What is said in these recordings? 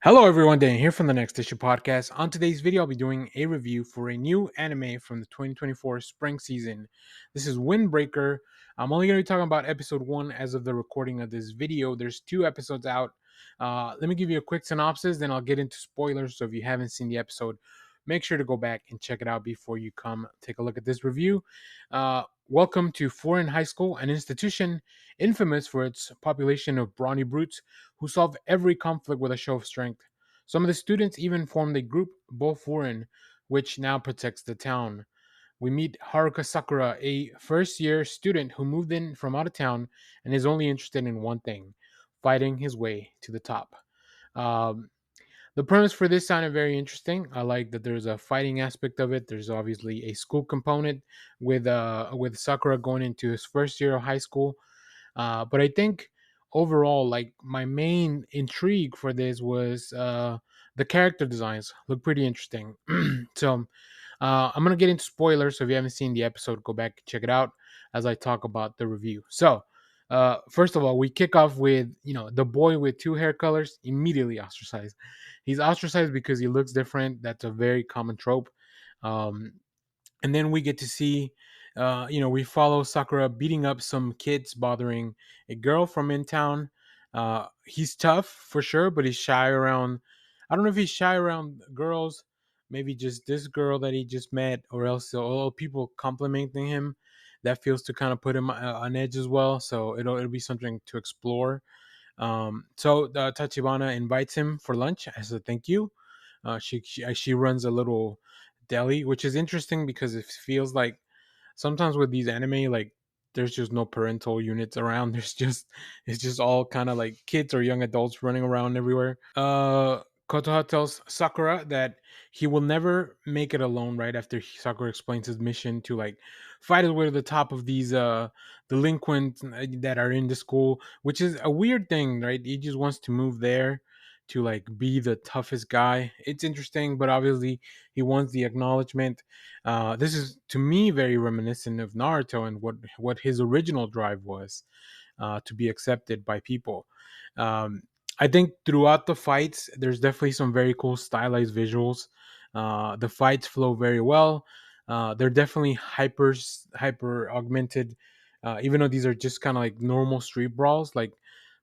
Hello everyone, Dan here from the Next Issue Podcast. On today's video, I'll be doing a review for a new anime from the 2024 spring season. This is Windbreaker. I'm only going to be talking about episode 1 as of the recording of this video. There's 2 episodes out. Let me give you a quick synopsis, then I'll get into spoilers. So if you haven't seen the episode, make sure to go back and check it out before you come take a look at this review. Welcome to Foreign High School, an institution infamous for its population of brawny brutes who solve every conflict with a show of strength. Some of the students even formed a group, Bofurin, which now protects the town. We meet Haruka Sakura, a first year student who moved in from out of town and is only interested in one thing: fighting his way to the top. Um, the premise for this sounded very interesting. I like that there's a fighting aspect of it. There's obviously a school component with Sakura going into his first year of high school. But I think overall, like my main intrigue for this was the character designs look pretty interesting. So I'm gonna get into spoilers. So if you haven't seen the episode, go back and check it out as I talk about the review. So first of all, we kick off with the boy with two hair colors immediately ostracized. He's ostracized because he looks different. That's a very common trope. Um, and then we get to see we follow Sakura beating up some kids bothering a girl from in town. He's tough for sure, but he's shy around. I don't know if he's shy around girls, maybe just this girl that he just met, or else all people complimenting him. That feels to kind of put him on edge as well, so it'll be something to explore. So Tachibana invites him for lunch as a thank you. She runs a little deli, which is interesting because it feels like sometimes with these anime, like there's just no parental units around. It's just all kind of like kids or young adults running around everywhere. Kotoha tells Sakura that he will never make it alone. Right after Sakura explains his mission to like fight his way to the top of these delinquents that are in the school, which is a weird thing, right? He just wants to move there to like be the toughest guy. It's interesting, but obviously he wants the acknowledgement. This is to me very reminiscent of Naruto and what his original drive was, to be accepted by people. Um, I think throughout the fights, there's definitely some very cool stylized visuals. The fights flow very well. They're definitely hyper augmented, even though these are just kind of like normal street brawls. Like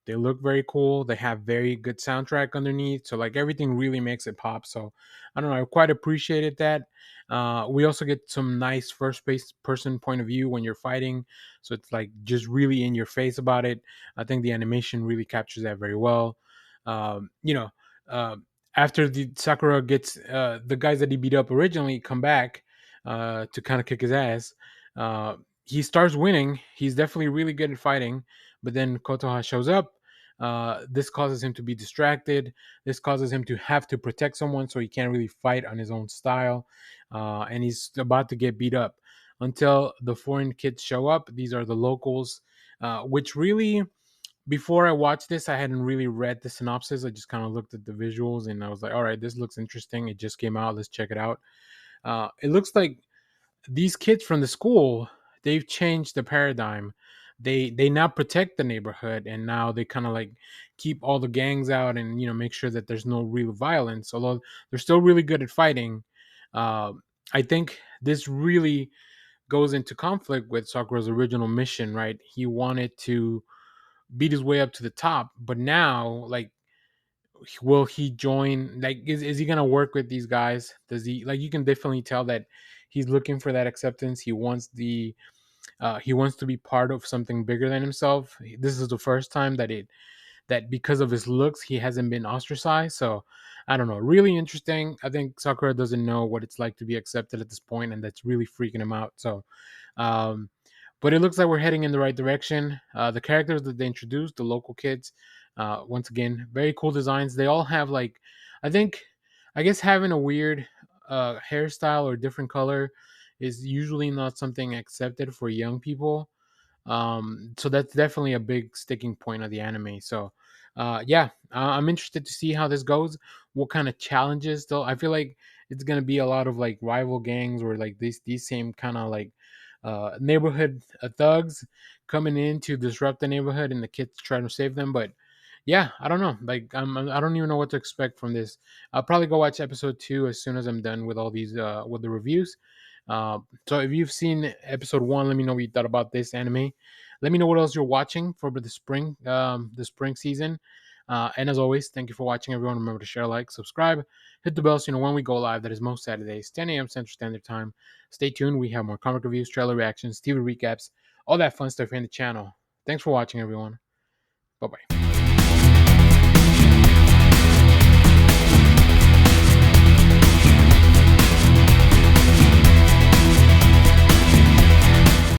they look very cool. They have very good soundtrack underneath, so like everything really makes it pop. So I don't know, I quite appreciated that. We also get some nice person point of view when you're fighting, so it's like just really in your face about it. I think the animation really captures that very well. Um, you know, uh, After the Sakura gets the guys that he beat up originally come back to kind of kick his ass. He starts winning. He's definitely really good at fighting, but then Kotoha shows up. This causes him to be distracted. This causes him to have to protect someone, so he can't really fight on his own style. And he's about to get beat up until the foreign kids show up. These are the locals, which really, before I watched this, I hadn't really read the synopsis. I just kind of looked at the visuals and I was like, all right, this looks interesting. It just came out. Let's check it out. It looks like these kids from the school, they've changed the paradigm. They now protect the neighborhood, and now they kind of like keep all the gangs out and make sure that there's no real violence. Although they're still really good at fighting, uh, I think this really goes into conflict with Sakura's original mission. Right, he wanted to beat his way up to the top, but now like will he join, like is he gonna work with these guys? Does he, like, you can definitely tell that he's looking for that acceptance. He wants to be part of something bigger than himself. This is the first time that because of his looks he hasn't been ostracized. So I don't know, really interesting. I think Sakura doesn't know what it's like to be accepted at this point, and that's really freaking him out. So um but it looks like we're heading in the right direction. The characters that they introduced, the local kids, once again, very cool designs. They all have like, I think, I guess having a weird hairstyle or different color is usually not something accepted for young people. So that's definitely a big sticking point of the anime. So yeah, I'm interested to see how this goes. What kind of challenges? Though I feel like it's gonna be a lot of like rival gangs or like these same kind of like neighborhood thugs coming in to disrupt the neighborhood, and the kids trying to save them. But yeah, I don't know. Like, I don't even know what to expect from this. I'll probably go watch episode 2 as soon as I'm done with all these with the reviews. So if you've seen episode 1, let me know what you thought about this anime. Let me know what else you're watching for the spring season. And as always, thank you for watching, everyone. Remember to share, like, subscribe, hit the bell so you know when we go live. That is most Saturdays, 10 a.m. Central Standard Time. Stay tuned. We have more comic reviews, trailer reactions, TV recaps, all that fun stuff here in the channel. Thanks for watching, everyone. Bye bye.